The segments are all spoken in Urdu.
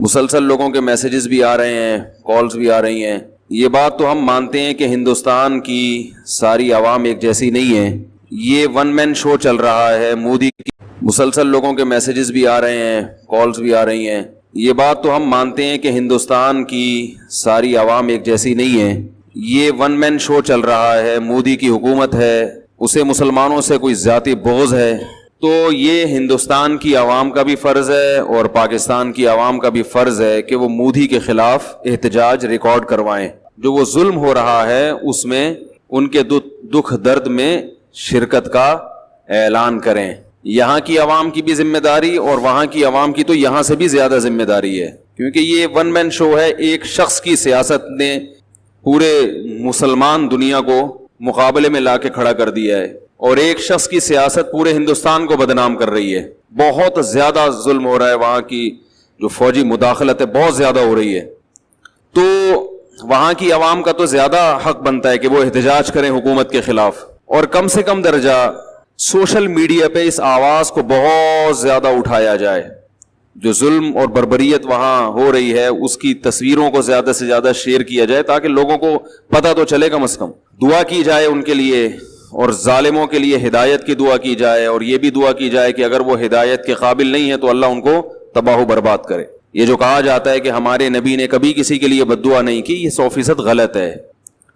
مسلسل لوگوں کے میسیجز بھی آ رہے ہیں، کالز بھی آ رہی ہیں۔ یہ بات تو ہم مانتے ہیں کہ ہندوستان کی ساری عوام ایک جیسی نہیں ہے، یہ ون مین شو چل رہا ہے مودی کی۔ مسلسل لوگوں کے میسیجز بھی آ رہے ہیں، کالز بھی آ رہی ہیں۔ یہ بات تو ہم مانتے ہیں کہ ہندوستان کی ساری عوام ایک جیسی نہیں ہے، یہ ون مین شو چل رہا ہے، مودی کی حکومت ہے، اسے مسلمانوں سے کوئی ذاتی بغض ہے۔ تو یہ ہندوستان کی عوام کا بھی فرض ہے اور پاکستان کی عوام کا بھی فرض ہے کہ وہ مودی کے خلاف احتجاج ریکارڈ کروائیں، جو وہ ظلم ہو رہا ہے اس میں ان کے دکھ درد میں شرکت کا اعلان کریں۔ یہاں کی عوام کی بھی ذمہ داری اور وہاں کی عوام کی تو یہاں سے بھی زیادہ ذمہ داری ہے، کیونکہ یہ ون مین شو ہے۔ ایک شخص کی سیاست نے پورے مسلمان دنیا کو مقابلے میں لا کے کھڑا کر دیا ہے، اور ایک شخص کی سیاست پورے ہندوستان کو بدنام کر رہی ہے۔ بہت زیادہ ظلم ہو رہا ہے، وہاں کی جو فوجی مداخلت ہے بہت زیادہ ہو رہی ہے۔ تو وہاں کی عوام کا تو زیادہ حق بنتا ہے کہ وہ احتجاج کریں حکومت کے خلاف، اور کم سے کم درجہ سوشل میڈیا پہ اس آواز کو بہت زیادہ اٹھایا جائے۔ جو ظلم اور بربریت وہاں ہو رہی ہے اس کی تصویروں کو زیادہ سے زیادہ شیئر کیا جائے، تاکہ لوگوں کو پتہ تو چلے، کم از کم دعا کی جائے ان کے لیے، اور ظالموں کے لیے ہدایت کی دعا کی جائے، اور یہ بھی دعا کی جائے کہ اگر وہ ہدایت کے قابل نہیں ہے تو اللہ ان کو تباہ و برباد کرے۔ یہ جو کہا جاتا ہے کہ ہمارے نبی نے کبھی کسی کے لیے بد دعا نہیں کی، یہ 100% غلط ہے۔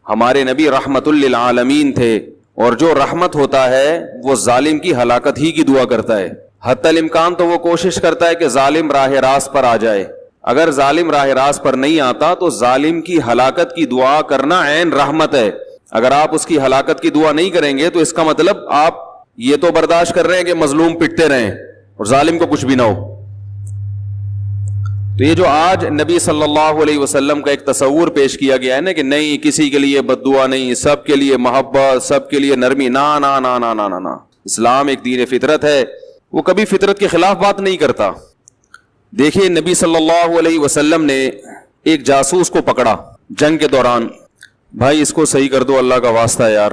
ہمارے نبی رحمت للعالمین تھے، اور جو رحمت ہوتا ہے وہ ظالم کی ہلاکت ہی کی دعا کرتا ہے۔ حتی الامکان تو وہ کوشش کرتا ہے کہ ظالم راہ راست پر آ جائے۔ اگر ظالم راہ راست پر نہیں آتا تو ظالم کی ہلاکت کی دعا کرنا عین رحمت ہے۔ اگر آپ اس کی ہلاکت کی دعا نہیں کریں گے تو اس کا مطلب آپ یہ تو برداشت کر رہے ہیں کہ مظلوم پٹتے رہیں اور ظالم کو کچھ بھی نہ ہو۔ تو یہ جو آج نبی صلی اللہ علیہ وسلم کا ایک تصور پیش کیا گیا ہے نا کہ نہیں کسی کے لیے بد دعا نہیں، سب کے لیے محبت، سب کے لیے نرمی، نا نا نا نا نا نا۔ اسلام ایک دین فطرت ہے، وہ کبھی فطرت کے خلاف بات نہیں کرتا۔ دیکھیے نبی صلی اللہ علیہ وسلم نے ایک جاسوس کو پکڑا جنگ کے دوران۔ بھائی اس کو صحیح کر دو اللہ کا واسطہ یار،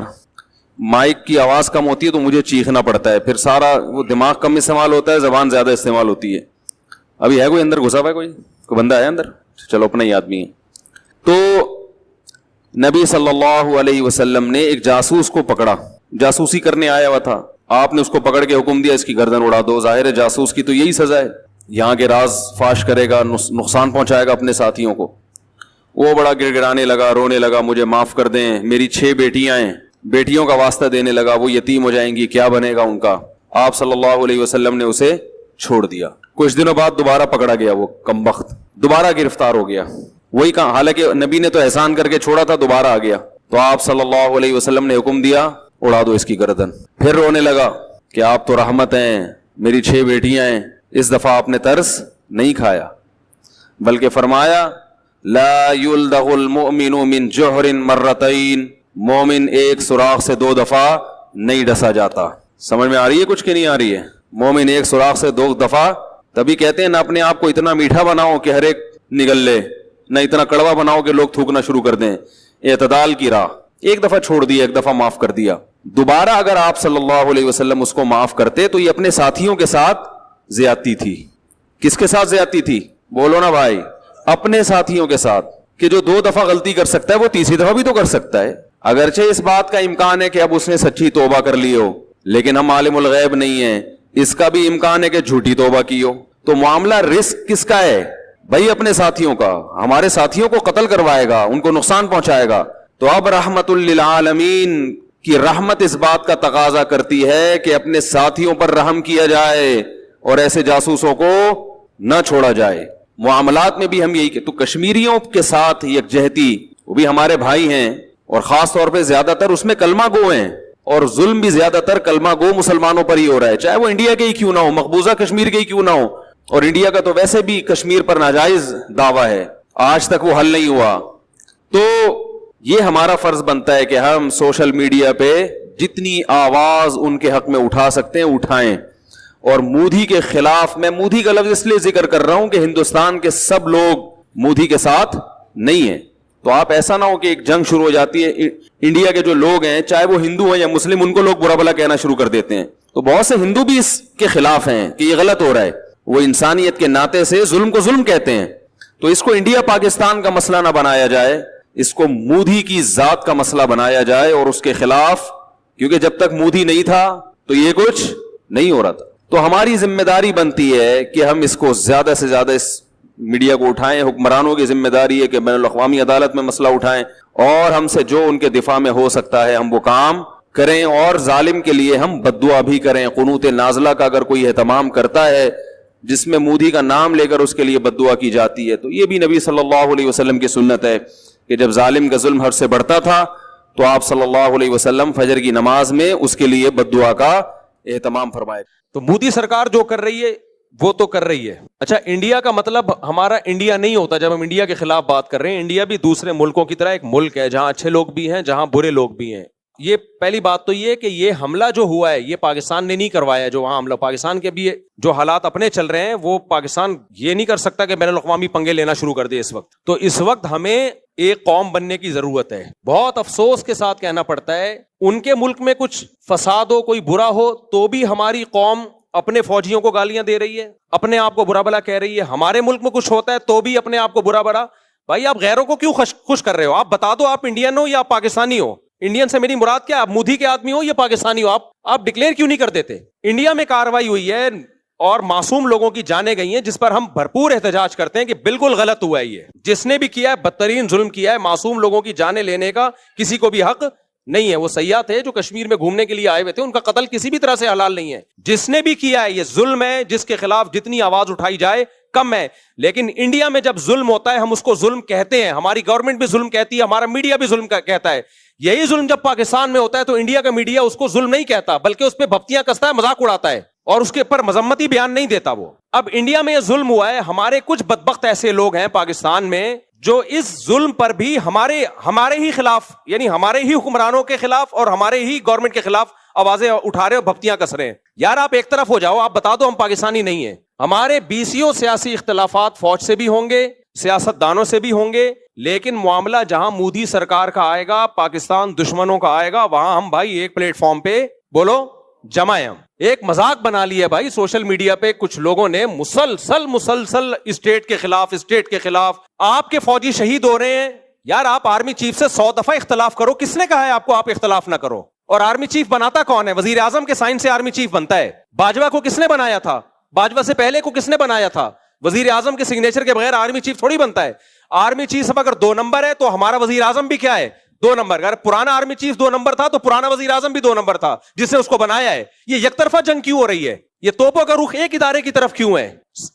مائک کی آواز کم ہوتی ہے تو مجھے چیخنا پڑتا ہے، پھر سارا وہ دماغ کم استعمال ہوتا ہے، زبان زیادہ استعمال ہوتی ہے۔ ابھی ہے کوئی اندر گھسا ہوا ہے، کوئی بندہ ہے اندر؟ چلو اپنا ہی آدمی ہے۔ تو نبی صلی اللہ علیہ وسلم نے ایک جاسوس کو پکڑا، جاسوسی کرنے آیا ہوا تھا۔ آپ نے اس کو پکڑ کے حکم دیا اس کی گردن اڑا دو۔ ظاہر ہے جاسوس کی تو یہی سزا ہے، یہاں کے راز فاش کرے گا، نقصان پہنچائے گا اپنے ساتھیوں کو۔ وہ بڑا گڑ گڑانے لگا، رونے لگا، مجھے معاف کر دیں، میری 6 بیٹیاں ہیں، بیٹیوں کا واسطہ دینے لگا، وہ یتیم ہو جائیں گی، کیا بنے گا ان کا۔ آپ صلی اللہ علیہ وسلم نے اسے چھوڑ دیا۔ کچھ دنوں بعد دوبارہ پکڑا گیا، وہ کمبخت دوبارہ گرفتار ہو گیا۔ وہی کہا، حالانکہ نبی نے تو احسان کر کے چھوڑا تھا، دوبارہ آ گیا۔ تو آپ صلی اللہ علیہ وسلم نے حکم دیا اڑا دو اس کی گردن۔ پھر رونے لگا کہ آپ تو رحمت ہیں، میری 6 بیٹیاں ہیں۔ اس دفعہ آپ نے ترس نہیں کھایا، بلکہ فرمایا لا یلدغ المؤمن من جوہر مرتین، مومن ایک سوراخ سے 2 دفعہ نہیں ڈسا جاتا۔ سمجھ میں آ رہی ہے کچھ کہ نہیں آ رہی ہے؟ مومن ایک سوراخ سے 2 دفعہ، تبھی کہتے ہیں نہ اپنے آپ کو اتنا میٹھا بناؤ کہ ہر ایک نگل لے، نہ اتنا کڑوا بناؤ کہ لوگ تھوکنا شروع کر دیں۔ اعتدال کی راہ، ایک دفعہ چھوڑ دیا، ایک دفعہ معاف کر دیا۔ دوبارہ اگر آپ صلی اللہ علیہ وسلم اس کو معاف کرتے تو یہ اپنے ساتھیوں کے ساتھ زیادتی تھی۔ کس کے ساتھ زیادتی تھی؟ بولو نا بھائی، اپنے ساتھیوں کے ساتھ، کہ جو 2 دفعہ غلطی کر سکتا ہے وہ تیسری دفعہ بھی تو کر سکتا ہے۔ اگرچہ اس بات کا امکان ہے کہ اب اس نے سچی توبہ کر لی ہو، لیکن ہم عالم الغیب نہیں ہیں، اس کا بھی امکان ہے کہ جھوٹی توبہ کی ہو۔ تو معاملہ رسک کس کا ہے؟ بھائی اپنے ساتھیوں کا۔ ہمارے ساتھیوں کو قتل کروائے گا، ان کو نقصان پہنچائے گا۔ تو اب رحمت للعالمین کی رحمت اس بات کا تقاضا کرتی ہے کہ اپنے ساتھیوں پر رحم کیا جائے اور ایسے جاسوسوں کو نہ چھوڑا جائے۔ معاملات میں بھی ہم یہی کہ تو کشمیریوں کے ساتھ یکجہتی، وہ بھی ہمارے بھائی ہیں، اور خاص طور پہ زیادہ تر اس میں کلمہ گو ہیں، اور ظلم بھی زیادہ تر کلمہ گو مسلمانوں پر ہی ہو رہا ہے، چاہے وہ انڈیا کے ہی کیوں نہ ہو، مقبوضہ کشمیر کے ہی کیوں نہ ہو۔ اور انڈیا کا تو ویسے بھی کشمیر پر ناجائز دعویٰ ہے، آج تک وہ حل نہیں ہوا۔ تو یہ ہمارا فرض بنتا ہے کہ ہم سوشل میڈیا پہ جتنی آواز ان کے حق میں اٹھا سکتے ہیں اٹھائیں۔ اور مودی کے خلاف، میں مودی کا لفظ اس لیے ذکر کر رہا ہوں کہ ہندوستان کے سب لوگ مودی کے ساتھ نہیں ہیں۔ تو آپ ایسا نہ ہو کہ ایک جنگ شروع ہو جاتی ہے، انڈیا کے جو لوگ ہیں چاہے وہ ہندو ہیں یا مسلم، ان کو لوگ برا بھلا کہنا شروع کر دیتے ہیں۔ تو بہت سے ہندو بھی اس کے خلاف ہیں کہ یہ غلط ہو رہا ہے، وہ انسانیت کے ناطے سے ظلم کو ظلم کہتے ہیں، تو اس کو انڈیا پاکستان کا مسئلہ نہ بنایا جائے, اس کو مودی کی ذات کا مسئلہ بنایا جائے اور اس کے خلاف, کیونکہ جب تک مودی نہیں تھا تو یہ کچھ نہیں ہو رہا تھا. تو ہماری ذمہ داری بنتی ہے کہ ہم اس کو زیادہ سے زیادہ اس میڈیا کو اٹھائیں. حکمرانوں کی ذمہ داری ہے کہ بین الاقوامی عدالت میں مسئلہ اٹھائیں اور ہم سے جو ان کے دفاع میں ہو سکتا ہے ہم وہ کام کریں, اور ظالم کے لیے ہم بد دعا بھی کریں. قنوت نازلہ کا اگر کوئی اہتمام کرتا ہے جس میں مودی کا نام لے کر اس کے لیے بد دعا کی جاتی ہے, تو یہ بھی نبی صلی اللہ علیہ وسلم کی سنت ہے کہ جب ظالم کا ظلم حد سے بڑھتا تھا تو آپ صلی اللہ علیہ وسلم فجر کی نماز میں اس کے لیے بد دعا کا اہتمام فرمائے. تو مودی سرکار جو کر رہی ہے وہ تو کر رہی ہے. اچھا, انڈیا کا مطلب ہمارا انڈیا نہیں ہوتا جب ہم انڈیا کے خلاف بات کر رہے ہیں. انڈیا بھی دوسرے ملکوں کی طرح ایک ملک ہے جہاں اچھے لوگ بھی ہیں, جہاں برے لوگ بھی ہیں. یہ پہلی بات تو یہ کہ یہ حملہ جو ہوا ہے یہ پاکستان نے نہیں کروایا. جو وہاں حملہ پاکستان کے بھی جو حالات اپنے چل رہے ہیں وہ پاکستان یہ نہیں کر سکتا کہ بین الاقوامی پنگے لینا شروع کر دے اس وقت. تو اس وقت ہمیں ایک قوم بننے کی ضرورت ہے. بہت افسوس کے ساتھ کہنا پڑتا ہے ان کے ملک میں کچھ فساد ہو, کوئی برا ہو, تو بھی ہماری قوم اپنے فوجیوں کو گالیاں دے رہی ہے, اپنے آپ کو برا بھلا کہہ رہی ہے. ہمارے ملک میں کچھ ہوتا ہے تو بھی اپنے آپ کو برا بھلا. بھائی آپ غیروں کو کیوں خوش کر رہے ہو؟ آپ بتا دو آپ انڈین ہو یا آپ پاکستانی ہو. انڈین سے میری مراد کیا, آپ مودی کے آدمی ہو یا پاکستانی ہو؟ آپ ڈکلیئر کیوں نہیں کر دیتے؟ انڈیا میں کارروائی ہوئی ہے اور معصوم لوگوں کی جانیں گئی ہیں جس پر ہم بھرپور احتجاج کرتے ہیں کہ بالکل غلط ہوا ہے. یہ جس نے بھی کیا ہے بدترین ظلم کیا ہے. معصوم لوگوں کی جانیں لینے کا کسی کو بھی حق نہیں ہے. وہ سیاح تھے جو کشمیر میں گھومنے کے لیے آئے ہوئے تھے, ان کا قتل کسی بھی طرح سے حلال نہیں ہے. جس نے بھی کیا ہے یہ ظلم ہے, جس کے خلاف جتنی آواز اٹھائی جائے کم ہے. لیکن انڈیا میں جب ظلم ہوتا ہے ہم اس کو ظلم کہتے ہیں, ہماری گورنمنٹ بھی ظلم کہتی ہے, ہمارا میڈیا بھی ظلم کہتا ہے. یہی ظلم جب پاکستان میں ہوتا ہے تو انڈیا کا میڈیا اس کو ظلم نہیں کہتا بلکہ اس پہ بھپتیاں کستا ہے, مذاق اڑاتا ہے اور اس کے اوپر مذمتی بیان نہیں دیتا. وہ اب انڈیا میں یہ ظلم ہوا ہے, ہمارے کچھ بدبخت ایسے لوگ ہیں پاکستان میں جو اس ظلم پر بھی ہمارے ہی خلاف, یعنی ہمارے ہی حکمرانوں کے خلاف اور ہمارے ہی گورنمنٹ کے خلاف آوازیں اٹھا رہے اور بھپتیاں کس رہے ہیں. یار آپ ایک طرف ہو جاؤ, آپ بتا دو ہم پاکستانی نہیں ہیں. ہمارے بیسیوں سیاسی اختلافات فوج سے بھی ہوں گے, سیاست دانوں سے بھی ہوں گے, لیکن معاملہ جہاں مودی سرکار کا آئے گا, پاکستان دشمنوں کا آئے گا, وہاں ہم بھائی ایک پلیٹ فارم پہ بولو جمع ہیں. ہم ایک مذاق بنا لیا بھائی سوشل میڈیا پہ کچھ لوگوں نے مسلسل اسٹیٹ کے خلاف. آپ کے فوجی شہید ہو رہے ہیں, یار آپ آرمی چیف سے 100 دفعہ اختلاف کرو. کس نے کہا ہے آپ کو آپ اختلاف نہ کرو؟ اور آرمی چیف بناتا کون ہے؟ وزیر اعظم کے سائن سے آرمی چیف بنتا ہے. باجوہ کو کس نے بنایا تھا؟ باجوہ سے پہلے کو کس نے بنایا تھا؟ وزیر اعظم کے سگنیچر کے بغیر آرمی چیف تھوڑی بنتا ہے. آرمی چیف اب اگر 2 نمبر ہے تو ہمارا وزیر اعظم بھی کیا ہے؟ 2 نمبر. اگر پرانا آرمی چیف 2 نمبر تھا تو پرانا وزیر اعظم بھی 2 نمبر تھا جس نے اس کو بنایا ہے. یہ یک طرفہ جنگ کیوں ہو رہی ہے؟ یہ توپوں کا رخ ایک ادارے کی طرف کیوں ہے؟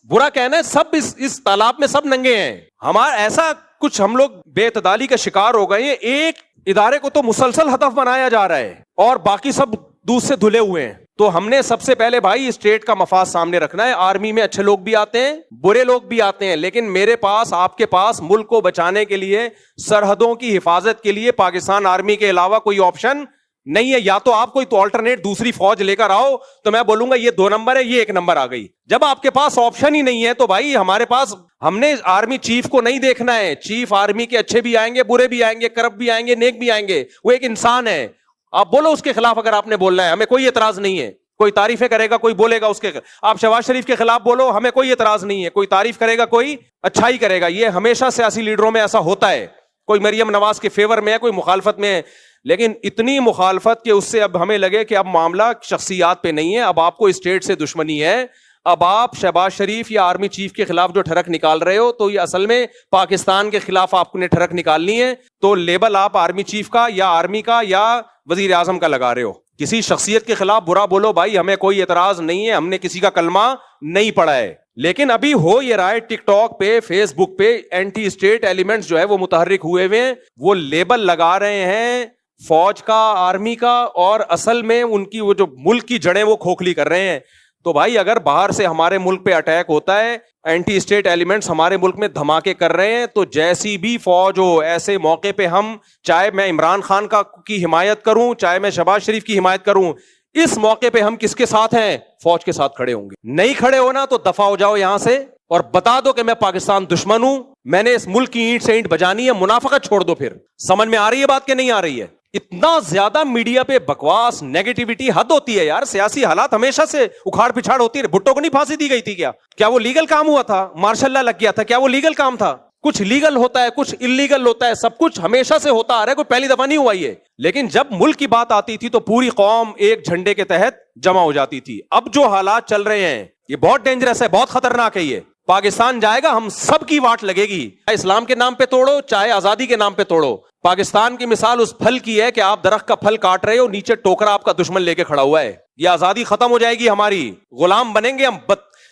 برا کہنا ہے سب اس تالاب میں سب ننگے ہیں. ہمارا ایسا کچھ ہم لوگ بے اعتدالی کا شکار ہو گئے ہیں. ایک ادارے کو تو مسلسل ہدف بنایا جا رہا ہے اور باقی سب دودھ سے دھلے ہوئے ہیں. تو ہم نے سب سے پہلے بھائی اسٹیٹ کا مفاد سامنے رکھنا ہے. آرمی میں اچھے لوگ بھی آتے ہیں, برے لوگ بھی آتے ہیں, لیکن میرے پاس آپ کے پاس ملک کو بچانے کے لیے, سرحدوں کی حفاظت کے لیے پاکستان آرمی کے علاوہ کوئی آپشن نہیں ہے. یا تو آپ کوئی تو آلٹرنیٹ دوسری فوج لے کر آؤ تو میں بولوں گا یہ 2 نمبر ہے, یہ 1 نمبر آ گئی. جب آپ کے پاس آپشن ہی نہیں ہے تو بھائی ہمارے پاس, ہم نے آرمی چیف کو نہیں دیکھنا ہے. چیف آرمی کے اچھے بھی آئیں گے, برے بھی آئیں گے, کرپٹ بھی آئیں گے, نیک بھی آئیں گے. وہ ایک انسان ہے. آپ بولو اس کے خلاف اگر آپ نے بولنا ہے, ہمیں کوئی اعتراض نہیں ہے. کوئی تعریفیں کرے گا, کوئی بولے گا اس کے. آپ شہباز شریف کے خلاف بولو, ہمیں کوئی اعتراض نہیں ہے. کوئی تعریف کرے گا, کوئی اچھائی کرے گا. یہ ہمیشہ سیاسی لیڈروں میں ایسا ہوتا ہے. کوئی مریم نواز کے فیور میں ہے, کوئی مخالفت میں ہے. لیکن اتنی مخالفت کہ اس سے اب ہمیں لگے کہ اب معاملہ شخصیات پہ نہیں ہے, اب آپ کو اسٹیٹ سے دشمنی ہے. اب آپ شہباز شریف یا آرمی چیف کے خلاف جو ٹھڑک نکال رہے ہو تو یہ اصل میں پاکستان کے خلاف آپ نے ٹھڑک نکالنی ہے. تو لیبل آپ آرمی چیف کا یا آرمی کا یا وزیر اعظم کا لگا رہے ہو. کسی شخصیت کے خلاف برا بولو بھائی, ہمیں کوئی اعتراض نہیں ہے, ہم نے کسی کا کلمہ نہیں پڑھا ہے. لیکن ابھی ہو یہ رہا ہے ٹک ٹاک پہ, فیس بک پہ اینٹی اسٹیٹ ایلیمنٹس جو ہے وہ متحرک ہوئے ہوئے ہیں. وہ لیبل لگا رہے ہیں فوج کا, آرمی کا, اور اصل میں ان کی وہ جو ملک کی جڑیں وہ کھوکھلی کر رہے ہیں. تو بھائی اگر باہر سے ہمارے ملک پہ اٹیک ہوتا ہے, اینٹی اسٹیٹ ایلیمنٹس ہمارے ملک میں دھماکے کر رہے ہیں, تو جیسی بھی فوج ہو ایسے موقع پہ ہم, چاہے میں عمران خان کی حمایت کروں, چاہے میں شہباز شریف کی حمایت کروں, اس موقع پہ ہم کس کے ساتھ ہیں؟ فوج کے ساتھ کھڑے ہوں گے. نہیں کھڑے ہونا تو دفع ہو جاؤ یہاں سے اور بتا دو کہ میں پاکستان دشمن ہوں, میں نے اس ملک کی اینٹ سے اینٹ بجانی ہے. منافقت چھوڑ دو. پھر سمجھ میں آ رہی ہے بات کہ نہیں آ رہی ہے؟ اتنا زیادہ میڈیا پہ بکواس, نیگیٹیوٹی حد ہوتی ہے یار. سیاسی حالات ہمیشہ سے اکھاڑ پچھاڑ ہوتی ہے. بھٹو کو نہیں پھانسی دی گئی تھی کیا وہ لیگل کام ہوا تھا؟ مارشل لا لگ گیا تھا, کیا وہ لیگل کام تھا؟ کچھ لیگل ہوتا ہے, کچھ انلیگل ہوتا ہے, سب کچھ ہمیشہ سے ہوتا آ رہا ہے, کوئی پہلی دفعہ نہیں ہوا یہ. لیکن جب ملک کی بات آتی تھی تو پوری قوم ایک جھنڈے کے تحت جمع ہو جاتی تھی. اب جو حالات چل رہے ہیں یہ بہت ڈینجرس ہے, بہت خطرناک ہے. یہ پاکستان جائے گا, ہم سب کی واٹ لگے گی, چاہے اسلام کے نام پہ توڑو, چاہے آزادی کے نام پہ توڑو. پاکستان کی مثال اس پھل کی ہے کہ آپ درخت کا پھل کاٹ رہے ہو, نیچے ٹوکرا آپ کا دشمن لے کے کھڑا ہوا ہے. یہ آزادی ختم ہو جائے گی ہماری, غلام بنیں گے ہم.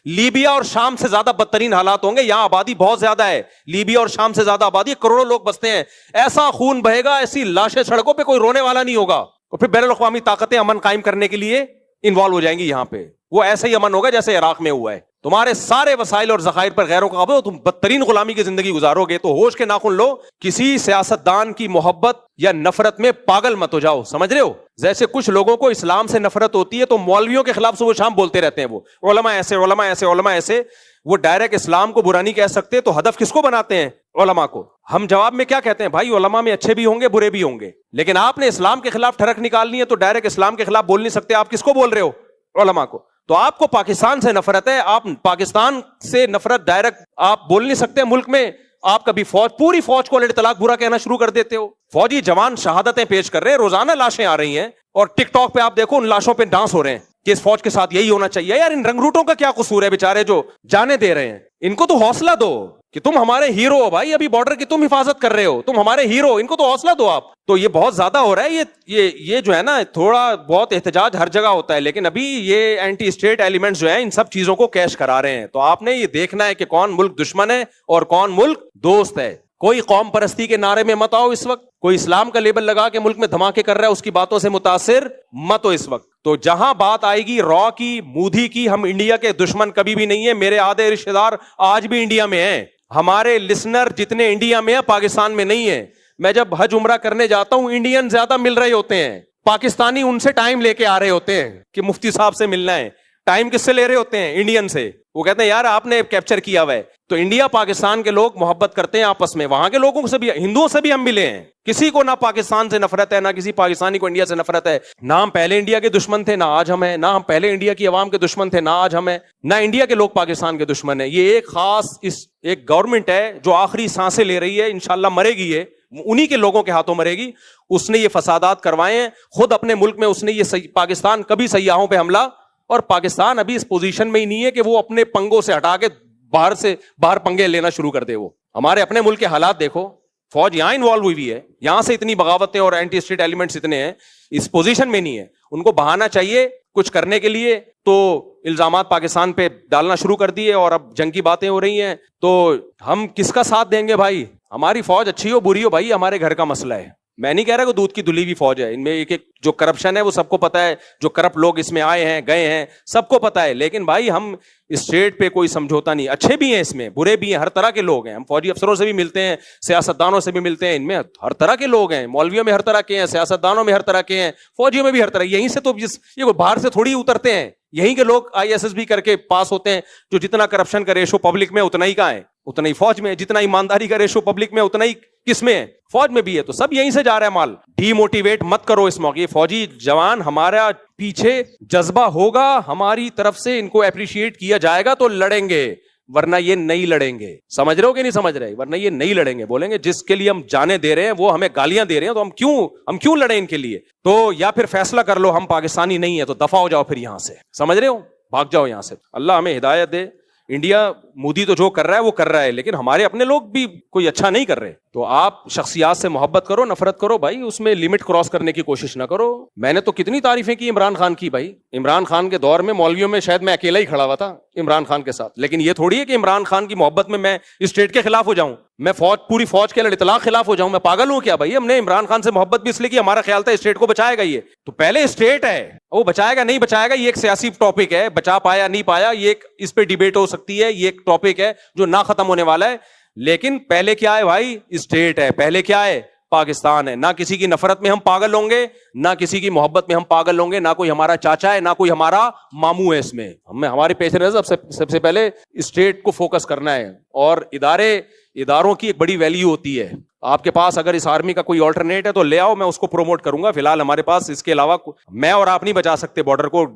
لیبیا اور شام سے زیادہ بدترین حالات ہوں گے. یہاں آبادی بہت زیادہ ہے, لیبیا اور شام سے زیادہ آبادی, کروڑوں لوگ بستے ہیں. ایسا خون بہے گا, ایسی لاشیں سڑکوں پہ, کوئی رونے والا نہیں ہوگا. اور پھر بین الاقوامی طاقتیں امن قائم کرنے کے لیے انوالو ہو جائیں گی یہاں پہ. وہ ایسا ہی امن ہوگا جیسے عراق میں ہوا ہے. تمہارے سارے وسائل اور ذخائر پر غیروں کا قبضہ, تم بدترین غلامی کی زندگی گزارو گے. تو ہوش کے ناخن لو, کسی سیاستدان کی محبت یا نفرت میں پاگل مت ہو جاؤ. سمجھ رہے ہو؟ جیسے کچھ لوگوں کو اسلام سے نفرت ہوتی ہے تو مولویوں کے خلاف صبح شام بولتے رہتے ہیں, وہ علماء ایسے, علماء ایسے, علماء ایسے. وہ ڈائریکٹ اسلام کو برا نہیں کہہ سکتے, تو ہدف کس کو بناتے ہیں؟ علماء کو. ہم جواب میں کیا کہتے ہیں؟ بھائی علماء میں اچھے بھی ہوں گے, برے بھی ہوں گے, لیکن آپ نے اسلام کے خلاف ٹھڑک نکالنی ہے تو ڈائریکٹ اسلام کے خلاف بول نہیں سکتے. آپ کس کو بول رہے ہو؟ علماء کو. تو آپ کو پاکستان سے نفرت ہے, آپ پاکستان سے نفرت ڈائریکٹ آپ بول نہیں سکتے. ملک میں آپ کبھی پوری فوج کو اطلاق برا کہنا شروع کر دیتے ہو. فوجی جوان شہادتیں پیش کر رہے ہیں, روزانہ لاشیں آ رہی ہیں, اور ٹک ٹاک پہ آپ دیکھو ان لاشوں پہ ڈانس ہو رہے ہیں کہ اس فوج کے ساتھ یہی ہونا چاہیے. یار ان رنگروٹوں کا کیا قصور ہے بیچارے جو جانے دے رہے ہیں؟ ان کو تو حوصلہ دو کہ تم ہمارے ہیرو ہو بھائی, ابھی بارڈر کی تم حفاظت کر رہے ہو, تم ہمارے ہیرو, ان کو تو حوصلہ دو آپ. تو یہ بہت زیادہ ہو رہا ہے. یہ جو ہے نا, تھوڑا بہت احتجاج ہر جگہ ہوتا ہے, لیکن ابھی یہ اینٹی اسٹیٹ ایلیمنٹس جو ہیں ان سب چیزوں کو کیش کرا رہے ہیں. تو آپ نے یہ دیکھنا ہے کہ کون ملک دشمن ہے اور کون ملک دوست ہے. کوئی قوم پرستی کے نعرے میں مت آؤ اس وقت, کوئی اسلام کا لیبل لگا کے ملک میں دھماکے کر رہا ہے اس کی باتوں سے متاثر مت ہو اس وقت. تو جہاں بات آئے گی را کی, مودی کی, ہم انڈیا کے دشمن کبھی بھی نہیں ہے. میرے آدھے رشتے دار آج بھی انڈیا میں ہیں, ہمارے لسنر جتنے انڈیا میں ہیں پاکستان میں نہیں ہیں. میں جب حج عمرہ کرنے جاتا ہوں, انڈین زیادہ مل رہے ہوتے ہیں, پاکستانی ان سے ٹائم لے کے آ رہے ہوتے ہیں کہ مفتی صاحب سے ملنا ہے. ٹائم کس سے لے رہے ہوتے ہیں؟ انڈین سے. وہ کہتے ہیں یار آپ نے کیپچر کیا ہوا ہے. تو انڈیا پاکستان کے لوگ محبت کرتے ہیں آپس میں, وہاں کے لوگوں سے بھی, ہندوؤں سے بھی ہم ملے ہیں. کسی کو نہ پاکستان سے نفرت ہے, نہ کسی پاکستانی کو انڈیا سے نفرت ہے. نہ ہم پہلے انڈیا کے دشمن تھے, نہ آج ہم ہیں. نہ ہم پہلے انڈیا کی عوام کے دشمن تھے, نہ آج ہم ہیں. نہ انڈیا کے لوگ پاکستان کے دشمن ہیں. یہ ایک خاص ایک گورنمنٹ ہے جو آخری سانسیں لے رہی ہے, انشاءاللہ مرے گی, یہ انہی کے لوگوں کے ہاتھوں مرے گی. اس نے یہ فسادات کروائے ہیں خود اپنے ملک میں. اس نے یہ پاکستان کبھی سیاحوں پہ حملہ, اور پاکستان ابھی اس پوزیشن میں ہی نہیں ہے کہ وہ اپنے پنگوں سے ہٹا کے باہر پنگے لینا شروع کر دے. وہ ہمارے اپنے ملک کے حالات دیکھو, فوج یہاں انوالو ہوئی ہے, یہاں سے اتنی بغاوتیں اور اینٹی اسٹیٹ ایلیمنٹس اتنے ہیں, اس پوزیشن میں نہیں ہے. ان کو بہانا چاہیے کچھ کرنے کے لیے, تو الزامات پاکستان پہ ڈالنا شروع کر دیے, اور اب جنگ کی باتیں ہو رہی ہیں. تو ہم کس کا ساتھ دیں گے بھائی؟ ہماری فوج اچھی ہو بری ہو بھائی, ہمارے گھر کا مسئلہ ہے. میں نہیں کہہ رہا کہ دودھ کی دھلی ہوئی فوج ہے, ان میں ایک جو کرپشن ہے وہ سب کو پتا ہے, جو کرپٹ لوگ اس میں آئے ہیں گئے ہیں سب کو پتا ہے. لیکن بھائی ہم اسٹیٹ پہ کوئی سمجھوتا نہیں. اچھے بھی ہیں اس میں, برے بھی ہیں, ہر طرح کے لوگ ہیں. ہم فوجی افسروں سے بھی ملتے ہیں, سیاستدانوں سے بھی ملتے ہیں, ان میں ہر طرح کے لوگ ہیں. مولویوں میں ہر طرح کے ہیں, سیاستدانوں میں ہر طرح کے ہیں, فوجیوں میں بھی ہر طرح. یہیں سے تو یہ باہر سے تھوڑی اترتے ہیں, یہیں کے لوگ ISSB کر کے پاس ہوتے ہیں. جو جتنا کرپشن کا ریشو پبلک میں اتنا ہی کا ہے, اتنا ہی فوج میں. جتنا ایمانداری کا ریشو پبلک میں اتنا ہی کس میں ہے؟ فوج میں بھی ہے. تو سب یہیں سے جا رہا ہے مال. ڈی موٹیویٹ مت کرو اس موقع. فوجی جوان ہمارا پیچھے جذبہ ہوگا, ہماری طرف سے ان کو اپریشیٹ کیا جائے گا تو لڑیں گے, ورنہ یہ نہیں لڑیں گے. سمجھ رہے ہو کہ نہیں سمجھ رہے؟ ورنہ یہ نہیں لڑیں گے. بولیں گے جس کے لیے ہم جانے دے رہے ہیں وہ ہمیں گالیاں دے رہے ہیں, تو ہم کیوں لڑیں ان کے لیے؟ تو یا پھر فیصلہ کر لو ہم پاکستانی نہیں ہے, تو دفع ہو جاؤ پھر یہاں سے. سمجھ رہے ہو؟ بھاگ جاؤ یہاں سے. اللہ ہمیں ہدایت دے. انڈیا مودی تو جو کر رہا ہے وہ کر رہا ہے, لیکن ہمارے اپنے لوگ بھی کوئی اچھا نہیں کر رہے. تو آپ شخصیات سے محبت کرو, نفرت کرو بھائی, اس میں لمٹ کراس کرنے کی کوشش نہ کرو. میں نے تو کتنی تعریفیں کی عمران خان کی بھائی. عمران خان کے دور میں مولویوں میں شاید میں اکیلا ہی کھڑا ہوا تھا عمران خان کے ساتھ. لیکن یہ تھوڑی ہے کہ عمران خان کی محبت میں اسٹیٹ کے خلاف ہو جاؤں, میں پوری فوج کے اطلاق خلاف ہو جاؤں. میں پاگل ہوں کیا بھائی؟ ہم نے عمران خان سے محبت بھی اس لیے کی, ہمارا خیال تھا اسٹیٹ کو بچائے گا. یہ تو پہلے اسٹیٹ ہے, وہ بچائے گا نہیں بچائے گا یہ ایک سیاسی ٹاپک ہے. بچا پایا نہیں پایا یہ ایک, اس پہ ڈیبیٹ ہو سکتی ہے, یہ ایک ٹاپک ہے جو نہ ختم ہونے والا ہے. لیکن پہلے کیا ہے بھائی؟ اسٹیٹ ہے. پہلے کیا ہے؟ پاکستان ہے. نہ کسی کی نفرت میں ہم پاگل ہوں گے, نہ کسی کی محبت میں ہم پاگل ہوں گے. نہ کوئی ہمارا چاچا ہے, نہ کوئی ہمارا ماموں ہے. اس میں ہمارے پیش نظر سب سے پہلے اسٹیٹ کو فوکس کرنا ہے. اور اداروں کی ایک بڑی ویلیو ہوتی ہے. آپ کے پاس اگر اس آرمی کا کوئی آلٹرنیٹ ہے تو لے آؤ, میں اس کو پروموٹ کروں گا. فی الحال ہمارے پاس اس کے علاوہ میں اور آپ نہیں بچا سکتے بارڈر کو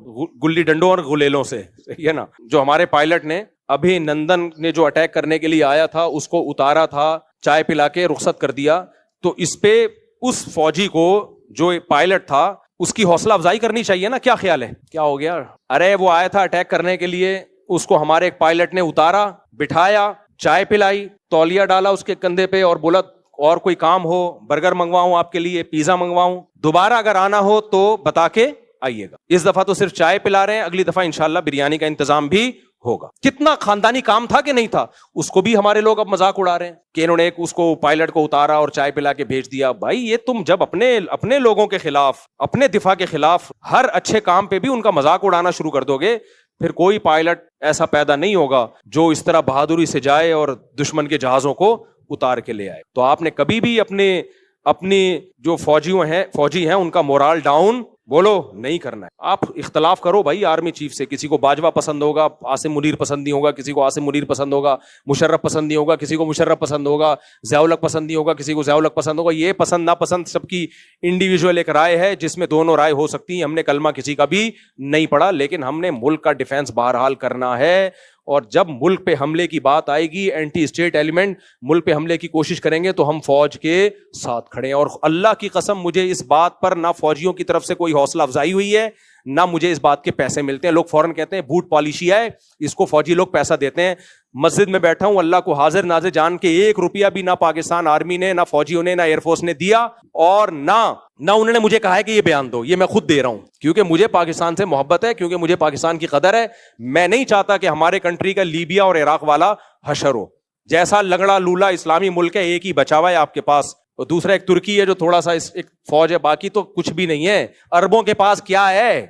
گلی ڈنڈوں اور غلیلوں سے, صحیح ہے نا. جو ہمارے پائلٹ نے ابھی نندن نے جو اٹیک کرنے کے لیے آیا تھا اس کو اتارا تھا, چائے پلا کے رخصت کر دیا, تو اس پہ اس فوجی کو جو پائلٹ تھا اس کی حوصلہ افزائی کرنی چاہیے نا. کیا خیال ہے, کیا ہو گیا؟ ارے وہ آیا تھا اٹیک کرنے کے لیے, اس کو ہمارے ایک پائلٹ نے اتارا, بٹھایا, چائے پلائی, تولیہ ڈالا اس کے کندھے پہ اور بولا اور کوئی کام ہو, برگر منگواؤں آپ کے لیے, پیزا منگواؤں, دوبارہ اگر آنا ہو تو بتا کے آئیے گا. اس دفعہ تو صرف چائے پلا رہے ہیں, اگلی دفعہ انشاءاللہ بریانی کا انتظام بھی ہوگا. کتنا خاندانی کام تھا کہ نہیں تھا, اس کو بھی ہمارے لوگ اب مذاق اڑا رہے ہیں کہ انہوں نے اس کو پائلٹ کو اتارا اور چائے پلا کے بھیج دیا. بھائی یہ تم جب اپنے لوگوں کے خلاف, اپنے دفاع کے خلاف ہر اچھے کام پہ بھی ان کا مذاق اڑانا شروع کر دو گے, پھر کوئی پائلٹ ایسا پیدا نہیں ہوگا جو اس طرح بہادری سے جائے اور دشمن کے جہازوں کو اتار کے لے آئے. تو آپ نے کبھی بھی اپنی جو فوجی ہیں ان کا مورال ڈاؤن بولو نہیں کرنا ہے. آپ اختلاف کرو بھائی آرمی چیف سے, کسی کو باجوہ پسند ہوگا, عاصم منیر پسند نہیں ہوگا, کسی کو عاصم منیر پسند ہوگا, مشرف پسند نہیں ہوگا, کسی کو مشرف پسند ہوگا, ضیاء الحق پسند نہیں ہوگا, کسی کو ضیاء الحق پسند ہوگا. یہ پسند ناپسند سب کی انڈیویجول ایک رائے ہے جس میں دونوں رائے ہو سکتی ہیں. ہم نے کلمہ کسی کا بھی نہیں پڑھا, لیکن ہم نے ملک کا ڈیفینس بہرحال کرنا ہے. اور جب ملک پہ حملے کی بات آئے گی, اینٹی اسٹیٹ ایلیمنٹ ملک پہ حملے کی کوشش کریں گے تو ہم فوج کے ساتھ کھڑے ہیں. اور اللہ کی قسم مجھے اس بات پر نہ فوجیوں کی طرف سے کوئی حوصلہ افزائی ہوئی ہے, نہ مجھے اس بات کے پیسے ملتے ہیں. لوگ فوراً کہتے ہیں بوٹ پالیشی ہے, اس کو فوجی لوگ پیسہ دیتے ہیں. مسجد میں بیٹھا ہوں, اللہ کو حاضر ناظر جان کے 1 روپیہ بھی نہ پاکستان آرمی نے, نہ فوجیوں نے, نہ ایئر فورس نے دیا, اور نہ انہوں نے مجھے کہا ہے کہ یہ بیان دو. یہ میں خود دے رہا ہوں کیونکہ مجھے پاکستان سے محبت ہے, کیونکہ مجھے پاکستان کی قدر ہے. میں نہیں چاہتا کہ ہمارے کنٹری کا لیبیا اور عراق والا حشر ہو. جیسا لنگڑا لولا اسلامی ملک ہے, ایک ہی بچا ہوا ہے آپ کے پاس, اور دوسرا ایک ترکی ہے جو تھوڑا سا ایک فوج ہے, باقی تو کچھ بھی نہیں ہے. اربوں کے پاس کیا ہے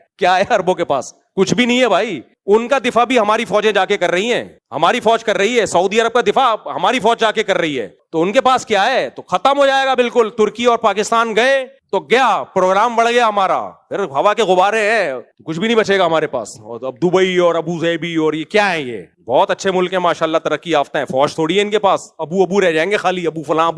اربوں کے پاس کچھ بھی نہیں ہے بھائی. ان کا دفاع بھی ہماری فوجیں جا کے کر رہی ہیں, ہماری فوج کر رہی ہے. سعودی عرب کا دفاع ہماری فوج جا کے کر رہی ہے, تو ان کے پاس کیا ہے؟ تو ختم ہو جائے گا بالکل. ترکی اور پاکستان گئے تو گیا, پروگرام بڑھ گیا ہمارا, پھر ہوا کے غبارے ہیں, کچھ بھی نہیں بچے گا ہمارے پاس. اور اب دبئی اور ابو ظہبی اور یہ کیا ہے, یہ بہت اچھے ملک ہیں ماشاءاللہ, ترقی یافتہ ہیں. فوج تھوڑی ہے ان کے پاس, ابو رہ جائیں گے خالی, ابو فلاں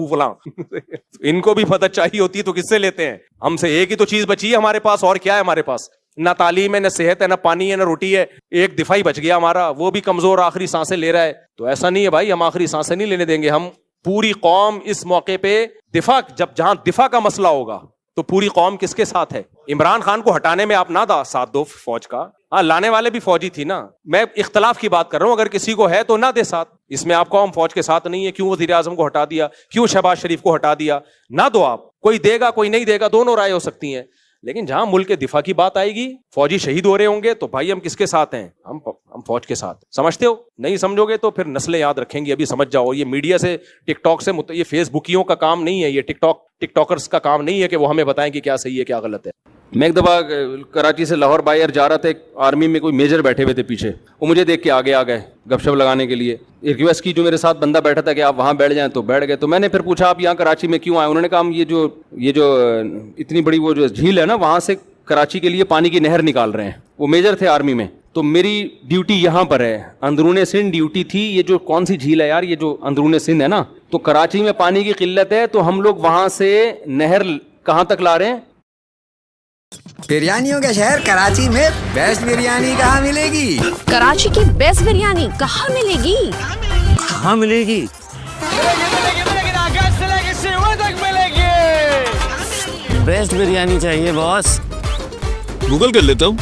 ان کو بھی مدد چاہیے ہوتی ہے تو کس سے لیتے ہیں؟ ہم سے ایک ہی تو چیز بچی ہے ہمارے پاس, اور کیا ہے ہمارے پاس؟ نہ تعلیم ہے, نہ صحت ہے, نہ پانی ہے, نہ روٹی ہے. ایک دفاع ہی بچ گیا ہمارا, وہ بھی کمزور آخری سانسیں لے رہا ہے. تو ایسا نہیں ہے بھائی, ہم آخری سانسیں نہیں لینے دیں گے. ہم پوری قوم اس موقع پہ دفاع, جہاں دفاع کا مسئلہ ہوگا تو پوری قوم کس کے ساتھ ہے؟ عمران خان کو ہٹانے میں آپ نہ ساتھ دو فوج کا, ہاں لانے والے بھی فوجی تھی نا. میں اختلاف کی بات کر رہا ہوں, اگر کسی کو ہے تو نہ دے ساتھ. اس میں آپ قوم فوج کے ساتھ نہیں ہے, کیوں وزیر اعظم کو ہٹا دیا, کیوں شہباز شریف کو ہٹا دیا, نہ دو آپ. کوئی دے گا کوئی نہیں دے گا, دونوں رائے ہو سکتی ہیں. لیکن جہاں ملک کے دفاع کی بات آئے گی, فوجی شہید ہو رہے ہوں گے, تو بھائی ہم کس کے ساتھ ہیں؟ ہم فوج کے ساتھ. سمجھتے ہو؟ نہیں سمجھو گے تو پھر نسلیں یاد رکھیں گی. ابھی سمجھ جاؤ, یہ میڈیا سے, ٹک ٹاک سے, یہ فیس بکیوں کا کام نہیں ہے, یہ ٹک ٹاکرز کا کام نہیں ہے کہ وہ ہمیں بتائیں کہ کیا صحیح ہے کیا غلط ہے. میں ایک دفعہ کراچی سے لاہور بائی ایئر جا رہا تھا, ایک آرمی میں کوئی میجر بیٹھے ہوئے تھے پیچھے, وہ مجھے دیکھ کے آگے آ گئے گپ شپ لگانے کے لیے. ریکویسٹ کی جو میرے ساتھ بندہ بیٹھا تھا کہ آپ وہاں بیٹھ جائیں, تو بیٹھ گئے. تو میں نے پھر پوچھا آپ یہاں کراچی میں کیوں آئے؟ انہوں نے کہا ہم یہ جو اتنی بڑی وہ جو جھیل ہے نا, وہاں سے کراچی کے لیے پانی کی نہر نکال رہے ہیں. وہ میجر تھے آرمی میں. تو میری ڈیوٹی یہاں پر ہے, اندرون سندھ ڈیوٹی تھی. یہ جو کون سی جھیل ہے یار, یہ جو اندرون سندھ ہے نا, تو کراچی میں پانی کی قلت ہے, تو ہم لوگ وہاں سے نہر کہاں تک لا رہے ہیں؟ بریانیوں کا شہر کراچی میں بیسٹ بریانی کہاں ملے گی؟ کراچی کی بیسٹ بریانی کہاں ملے گی؟ کہاں ملے گی؟ بیسٹ بریانی چاہیے باس. گوگل کر لیتا ہوں.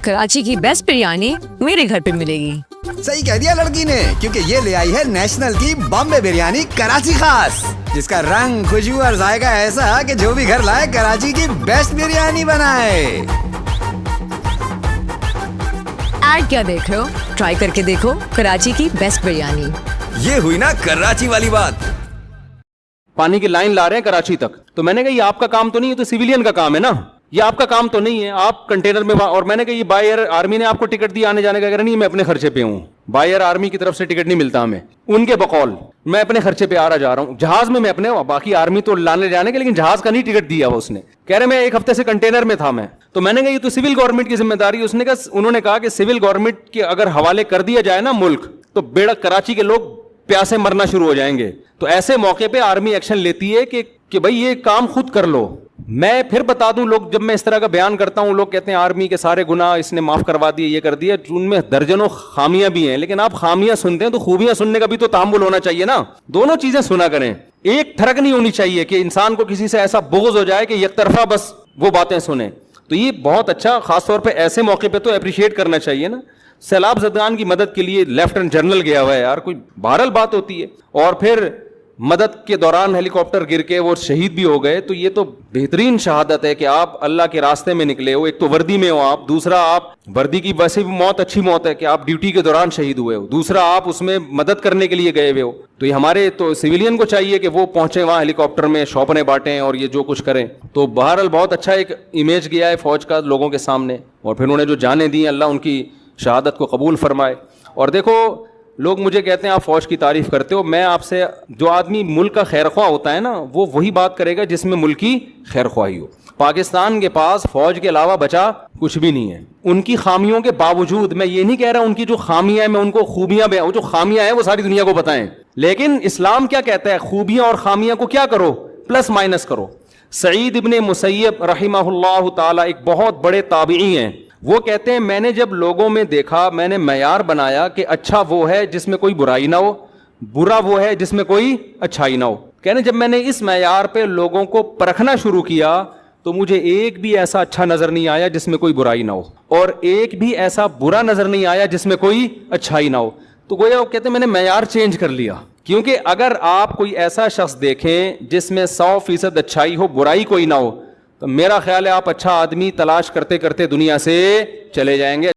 کراچی کی بیسٹ بریانی میرے گھر پہ ملے گی. صحیح کہہ دیا لڑکی نے, کیونکہ یہ لے آئی ہے نیشنل کی بامبے بریانی کراچی خاص, جس کا رنگ, خوشبو اور ذائقہ ایسا کہ جو بھی گھر لائے کراچی کی بیسٹ بریانی بنائے. ایڈ کیا دیکھ رہے ہو, ٹرائی کر کے دیکھو کراچی کی بیسٹ بریانی. یہ ہوئی نا کراچی والی بات. پانی کی لائن لا رہے ہیں کراچی تک. تو میں نے کہا یہ آپ کا کام تو نہیں ہے, تو سویلین کا کام ہے نا, یہ آپ کا کام تو نہیں ہے, آپ کنٹینر میں. اور میں نے کہا یہ بائی ایئر آرمی نے آپ کو ٹکٹ دیا آنے جانے کا؟ اگر نہیں, میں اپنے خرچے پہ ہوں. بائی ایئر آرمی کی طرف سے ٹکٹ نہیں ملتا ہمیں, ان کے بقول میں اپنے خرچے پہ آ رہا جا رہا ہوں. جہاز میں اپنے, باقی آرمی تو لانے جانے کے, لیکن جہاز کا نہیں ٹکٹ دیا وہ اس نے. کہہ رہے میں 1 ہفتے سے کنٹینر میں تھا میں. تو میں نے کہا یہ تو سول گورنمنٹ کی ذمہ داری. انہوں نے کہا کہ سول گورنمنٹ کے اگر حوالے کر دیا جائے نا ملک, تو بیڑا کراچی کے لوگ پیاسے مرنا شروع ہو جائیں گے. تو ایسے موقع پہ آرمی ایکشن لیتی ہے کہ بھائی یہ کام خود کر لو. میں پھر بتا دوں, لوگ جب میں اس طرح کا بیان کرتا ہوں لوگ کہتے ہیں آرمی کے سارے گناہ اس نے معاف کروا دیے, یہ کر دیا, ان میں درجنوں خامیاں بھی ہیں, لیکن آپ خامیاں سنتے ہیں تو خوبیاں سننے کا بھی تو تحمل ہونا چاہیے نا, دونوں چیزیں سنا کریں. ایک تھرک نہیں ہونی چاہیے کہ انسان کو کسی سے ایسا بغض ہو جائے کہ یک طرفہ بس وہ باتیں سنیں. تو یہ بہت اچھا, خاص طور پہ ایسے موقع پہ تو اپریشیٹ کرنا چاہیے نا. سیلاب زدگان کی مدد کے لیے لیفٹنٹ جنرل گیا ہوا ہے یار, کوئی بہرحال بات ہوتی ہے. اور پھر مدد کے دوران ہیلی کاپٹر گر کے وہ شہید بھی ہو گئے, تو یہ تو بہترین شہادت ہے کہ آپ اللہ کے راستے میں نکلے ہو. ایک تو وردی میں ہو آپ, دوسرا آپ وردی کی ویسے بھی موت اچھی موت ہے کہ آپ ڈیوٹی کے دوران شہید ہوئے ہو, دوسرا آپ اس میں مدد کرنے کے لیے گئے ہوئے ہو. تو یہ ہمارے تو سویلین کو چاہیے کہ وہ پہنچے وہاں ہیلی کاپٹر میں, شوپنیں بانٹیں اور یہ جو کچھ کریں. تو بہرحال بہت اچھا ایک امیج گیا ہے فوج کا لوگوں کے سامنے, اور پھر انہوں نے جو جانیں دی, اللہ ان کی شہادت کو قبول فرمائے. اور دیکھو لوگ مجھے کہتے ہیں آپ فوج کی تعریف کرتے ہو, میں آپ سے, جو آدمی ملک کا خیر خواہ ہوتا ہے نا وہ وہی بات کرے گا جس میں ملک کی خیر خواہی ہو. پاکستان کے پاس فوج کے علاوہ بچا کچھ بھی نہیں ہے. ان کی خامیوں کے باوجود, میں یہ نہیں کہہ رہا ان کی جو خامیاں ہیں میں ان کو خوبیاں بیان, جو خامیاں ہیں وہ ساری دنیا کو بتائیں, لیکن اسلام کیا کہتا ہے, خوبیاں اور خامیاں کو کیا کرو, پلس مائنس کرو. سعید ابن مسیب رحمہ اللہ تعالی ایک بہت بڑے تابعی ہیں, وہ کہتے ہیں میں نے جب لوگوں میں دیکھا میں نے معیار بنایا کہ اچھا وہ ہے جس میں کوئی برائی نہ ہو, برا وہ ہے جس میں کوئی اچھائی نہ ہو. کہنے جب میں نے اس معیار پہ لوگوں کو پرکھنا شروع کیا تو مجھے ایک بھی ایسا اچھا نظر نہیں آیا جس میں کوئی برائی نہ ہو, اور ایک بھی ایسا برا نظر نہیں آیا جس میں کوئی اچھائی نہ ہو. تو گویا وہ کہتے ہیں میں نے معیار چینج کر لیا, کیونکہ اگر آپ کوئی ایسا شخص دیکھیں جس میں 100% اچھائی ہو, برائی کوئی نہ ہو, تو میرا خیال ہے آپ اچھا آدمی تلاش کرتے کرتے دنیا سے چلے جائیں گے.